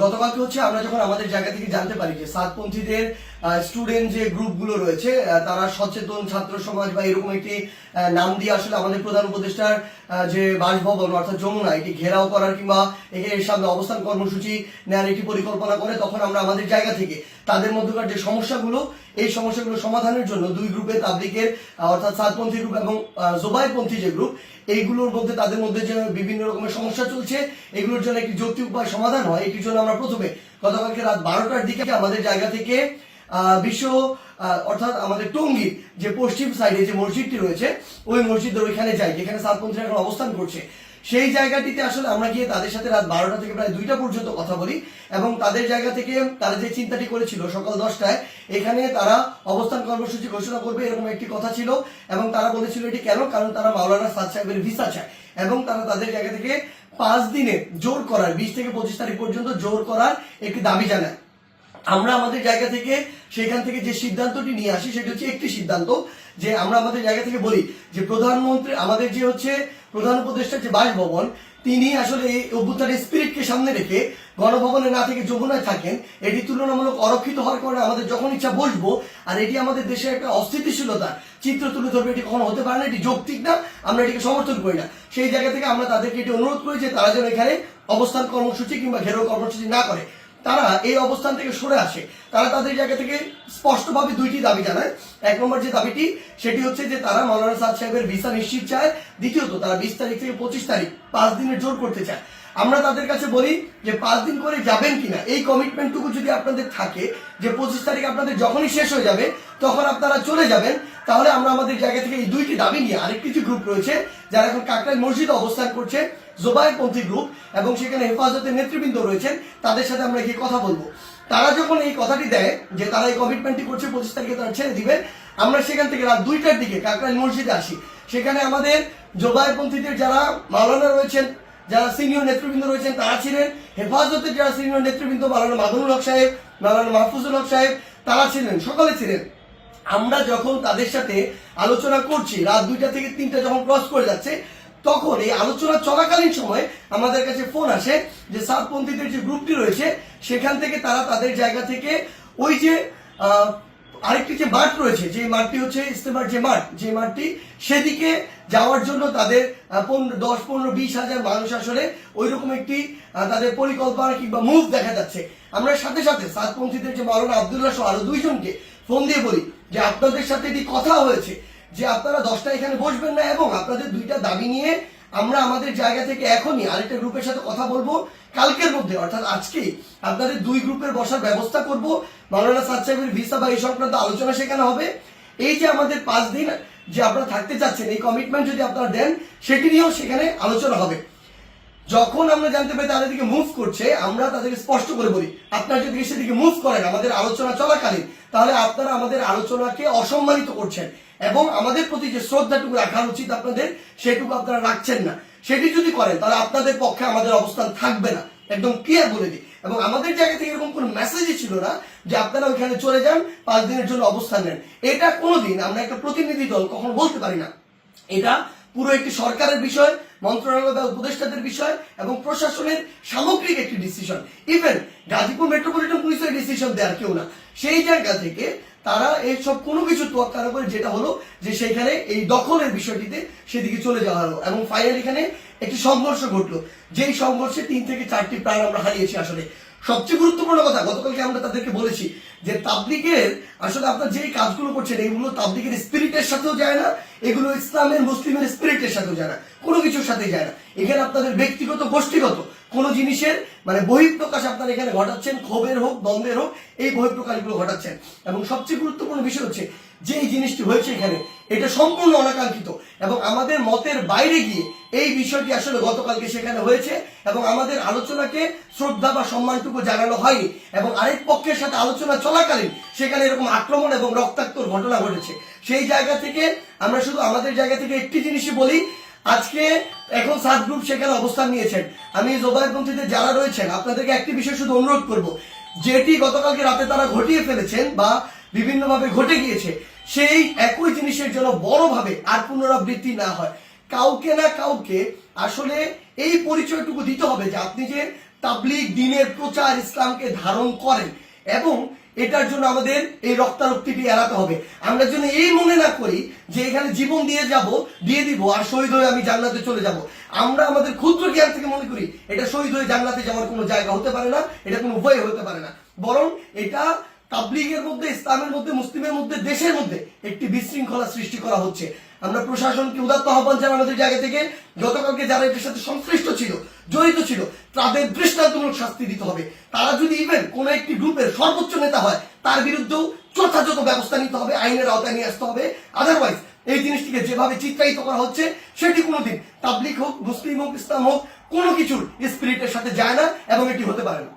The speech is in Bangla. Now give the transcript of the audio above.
গতকালকে হচ্ছে আমরা যখন আমাদের জায়গা থেকে জানতে পারি যে সাতপন্থীদের স্টুডেন্ট যে গ্রুপগুলো রয়েছে তারা সচেতন ছাত্র সমাজ বা এরকম একটি নাম দিয়ে আসলে আমাদের প্রধান উপদেষ্টার যে বাসভবন অর্থাৎ যমুনা এটি ঘেরাও করার কিংবা এর সামনে অবস্থান কর্মসূচি নেওয়ার একটি পরিকল্পনা করে, তখন আমরা আমাদের জায়গা থেকে তাদের মধ্যকার যে সমস্যাগুলো এই সমস্যাগুলো সমাধানের জন্য দুই গ্রুপে তাবলিগের অর্থাৎ সাতপন্থী গ্রুপ এবং জোবাইরপন্থী যে গ্রুপ এইগুলোর মধ্যে তাদের মধ্যে যে বিভিন্ন রকমের সমস্যা চলছে এগুলোর জন্য একটি যৌক্তিক উপায় সমাধান হয়, এটির জন্য আমরা প্রথমে গতকালকে রাত 12টার দিকে আমাদের জায়গা থেকে বিশ্ব অর্থাৎ আমাদের টঙ্গীর যে পশ্চিম সাইডে যে মসজিদটি রয়েছে ওই মসজিদের ওইখানে যাই, যেখানে সাতপন্থীরা এখন অবস্থান করছে। সেই জায়গাটিতে আসলে আমরা গিয়ে তাদের সাথে রাত 12টা থেকে প্রায় 2টা পর্যন্ত কথা বলি এবং তাদের জায়গা থেকে তারা যে চিন্তাটি করেছিল সকাল 10টায় এখানে তারা অবস্থান কর্মসূচি ঘোষণা করবে এরকম একটি কথা ছিল এবং তারা বলেছিল এটি কেন, কারণ তারা মাওলানা সাদ সাহেবের ভিসা চায় এবং তারা তাদের জায়গা থেকে 5 দিনে জোর করার 20 থেকে 25 তারিখ পর্যন্ত জোর করার একটি দাবি জানায়। আমরা আমাদের জায়গা থেকে সেখান থেকে যে সিদ্ধান্তটি নিয়ে আসি সেটা হচ্ছে একটি সিদ্ধান্ত যে আমরা আমাদের জায়গা থেকে বলি যে প্রধানমন্ত্রী আমাদের যে হচ্ছে প্রধান উপদেষ্টার যে বাসভবন তিনি আসলে এই অভ্যুত্থানের স্পিরিটকে সামনে রেখে গণভবনে না থেকে যমুনায় থাকেন, এটি তুলনামূলক অরক্ষিত হওয়ার কারণে আমাদের যখন ইচ্ছা বসবো আর এটি আমাদের দেশে একটা অস্থিতিশীলতার চিত্র তুলে ধরবে, এটি কখনো হতে পারে না, এটি যৌক্তিক না, আমরা এটিকে সমর্থন করি না। সেই জায়গা থেকে আমরা তাদেরকে এটি অনুরোধ করি যে তারা যেন এখানে অবস্থান কর্মসূচি কিংবা ঘেরাও কর্মসূচি না করে, তারা এই অবস্থান থেকে সরে আসে। তারা তাদের জায়গা থেকে স্পষ্টভাবে দুইটি দাবি জানায়। এক নম্বর যে দাবিটি সেটি হচ্ছে যে তারা মাওলানা সাদ সাহেবের ভিসা নিশ্চিত চায়, দ্বিতীয়ত তারা 20 তারিখ থেকে 25 তারিখ 5 দিনের জোর করতে চায়। আমরা তাদের কাছে বলি যে 5 দিন করে যাবেন কিনা এই কমিটমেন্টটুকু যদি আপনাদের থাকে যে 25 তারিখ আপনাদের যখনই শেষ হয়ে যাবে তখন আপনারা চলে যাবেন, তাহলে আমরা আমাদের জায়গা থেকে এই দুইটি দাবি নিয়ে আরেকটি যে গ্রুপ রয়েছে যারা এখন কাকরাইল মসজিদে অবস্থান করছে জোবাইরপন্থী গ্রুপ এবং সেখানে হেফাজতের নেতৃবৃন্দ রয়েছেন তাদের সাথে আমরা গিয়ে কথা বলবো। তারা যখন এই কথাটি দেয় যে তারা এই কমিটমেন্টটি করছে 25 তারিখে তারা ছেড়ে দিবেন, আমরা সেখান থেকে রাত 2টার দিকে কাকরাইল মসজিদে আসি। সেখানে আমাদের জোবাইরপন্থীদের যারা মাওলানা রয়েছেন, যারা সিনিয়র নেতৃবৃন্দ রয়েছেন তারা ছিলেন, হেফাজতের যারা সিনিয়র নেতৃবৃন্দ মাওলানা মামুনুল হক সাহেব, মাওলানা মাহফুজুল হক সাহেব তারা ছিলেন, সকলে ছিলেন। আমরা যখন তাদের সাথে আলোচনা করছি রাত 2টা থেকে 3টা যখন ক্রস করে যাচ্ছে তখন এই আলোচনা চলাকালীন সময় আমাদের কাছে ফোন আসে যে সাতপন্থীদের যে গ্রুপটি রয়েছে সেখান থেকে তারা তাদের জায়গা থেকে ওই যে আরেকটি যে মাঠ রয়েছে যে মাঠটি হচ্ছে ইস্তেমার যে মাঠ, যে মাঠটি সেদিকে যাওয়ার জন্য তাদের 10, 15, 20 হাজার মানুষ আসলে ওই রকম একটি তাদের পরিকল্পনা কিংবা মুভ দেখা যাচ্ছে। আমরা সাথে সাথে সাতপন্থীদের যে মাওলানা আব্দুল্লাহ সহ আরো 2 জনকে ফোন দিয়ে বলি যে আপনাদের সাথে এটি কথা হয়েছে যে আপনারা 10টা এখানে বসবেন না এবং আপনাদের 2টা দাবি নিয়ে আমরা আমাদের জায়গা থেকে এখনই আরেকটা গ্রুপের সাথে কথা বলবো, কালকের মধ্যে অর্থাৎ আজকেই আপনাদের 2 গ্রুপের বসার ব্যবস্থা করব। মাওলানা সাদ সাহেবের ভিসা বা এই সংক্রান্ত আলোচনা সেখানে হবে। এই যে আমাদের 5 দিন যে আপনারা থাকতে চাচ্ছেন এই কমিটমেন্ট যদি আপনারা দেন সেটি নিয়েও সেখানে আলোচনা হবে। যখন আমরা জানতে পারি তাদের দিকে মুভ করছে আমরা তাদেরকে স্পষ্ট করে বলি আপনারা যদি সেদিকে মুভ করেন আমাদের আলোচনা চলাকালীন তাহলে আপনারা আমাদের আলোচনাকে অসম্মানিত করছেন এবং আমাদের প্রতি যে শ্রদ্ধাটুকু রাখা উচিত আপনাদের সেটুকু আপনারা রাখছেন না। সেটি যদি করেন তাহলে আপনাদের পক্ষে আমাদের অবস্থান থাকবে না, একদম ক্লিয়ার বলে দিই। এবং আমাদের জায়গা থেকে এরকম কোনো মেসেজই ছিল না যে আপনারা ওইখানে চলে যান 5 দিনের জন্য অবস্থান নেন। এটা কোনোদিন আমরা একটা প্রতিনিধি দল কখনো বলতে পারি না। এটা পুরো একটি সরকারের বিষয়, মন্ত্রণালয় বা উপদেষ্টাদের বিষয় এবং প্রশাসনের সামগ্রিক একটি ডিসিশন। ইভেন গাজীপুর মেট্রোপলিটন পুলিশের ডিসিশন দেওয়ার কেউ না। সেই জায়গা থেকে তারা এইসব কোনো কিছু তোয়াক্কা না করে যেটা হলো যে সেইখানে এই দখলের বিষয়টিতে সেদিকে চলে যাওয়া হলো এবং ফাইনাল এখানে একটি সংঘর্ষ ঘটলো, যেই সংঘর্ষে 3 থেকে 4টি প্রাণ আমরা হারিয়েছি। আসলে সবচেয়ে গুরুত্বপূর্ণ কথা গতকালকে আমরা তাদেরকে বলেছি যে তাবলিগের আসলে আপনারা যেই কাজগুলো করছেন এগুলো তাবলিগের স্পিরিটের সাথেও যায় না, এগুলো ইসলামের মুসলিমের স্পিরিটের সাথেও যায় না, কোনো কিছুর সাথে যায় না। এখানে আপনাদের ব্যক্তিগত গোষ্ঠীগত কোনো জিনিসের মানে বহিঃপ্রকাশ আপনারা এখানে ঘটাচ্ছেন, ক্ষোভের হোক দ্বন্দ্বের হোক এই বহিঃপ্রকাশগুলো ঘটাচ্ছেন। এবং সবচেয়ে গুরুত্বপূর্ণ বিষয় হচ্ছে যে এই জিনিসটি হয়েছে এখানে এটা সম্পূর্ণ অনাকাঙ্ক্ষিত এবং আমাদের মতের বাইরে গিয়ে এই বিষয়টি আসলে গতকালকে সেখানে হয়েছে এবং আমাদের আলোচনাকে শ্রদ্ধা বা সম্মানটুকু জানানো হয়নি এবং আরেক পক্ষের সাথে আলোচনা চলাকালীন সেখানে এরকম আক্রমণ এবং রক্তাক্ত ঘটনা ঘটেছে। সেই জায়গা থেকে আমরা শুধু আমাদের জায়গা থেকে একটি জিনিসই বলি, আজকে এখন 7 গ্রুপ সেখানে অবস্থান নিয়েছেন। আমি জোবাইরপন্থীদের যারা রয়েছেন আপনাদেরকে একটি বিষয় শুধু অনুরোধ করব, যেটি গতকালকে রাতে তারা ঘটিয়ে ফেলেছেন বা বিভিন্নভাবে ঘটে গিয়েছে সেই একই জিনিসের জন্য বড়ভাবে আর পুনরাবৃত্তি না হয়। কাউকে না কাউকে আসলে এই পরিচয়টুকু দিতে হবে যে আপনি যে তাবলীগ দ্বীনের প্রচার ইসলামকে ধারণ করেন, এবং এটার জন্য আমাদের এই রক্তারক্তিটি এড়াতে হবে। আমরা যেন এই মনে না করি যে এখানে জীবন দিয়ে দিব আর শহীদ হয়ে আমি জান্নাতে চলে যাব। আমরা আমাদের ক্ষুদ্র জ্ঞান থেকে মনে করি এটা শহীদ হয়ে জান্নাতে যাওয়ার কোনো জায়গা হতে পারে না, এটা কোনো উপায় হতে পারে না, বরং এটা তাবলীগের মধ্যে, ইসলামের মধ্যে, মুসলিমের মধ্যে, দেশের মধ্যে একটি বিশৃঙ্খলা সৃষ্টি করা হচ্ছে। আমরা প্রশাসনকে উদাত্ত আহ্বান জানাই আমাদের জায়গা থেকে, গতকালকে যারা এটার সাথে সংশ্লিষ্ট ছিল, জড়িত ছিল, তাদের দৃষ্টান্তমূলক শাস্তি দিতে হবে। তারা যদি ইভেন কোন একটি গ্রুপের সর্বোচ্চ নেতা হয়, তার বিরুদ্ধেও যথাযথ ব্যবস্থা নিতে হবে, আইনের আওতায় নিয়ে আসতে হবে। আদারওয়াইজ এই জিনিসটিকে যেভাবে চিত্রায়িত করা হচ্ছে সেটি কোনোদিন তাবলীগ হোক, মুসলিম হোক, ইসলাম হোক, কোনো কিছুর স্পিরিটের সাথে যায় না এবং এটি হতে পারে না।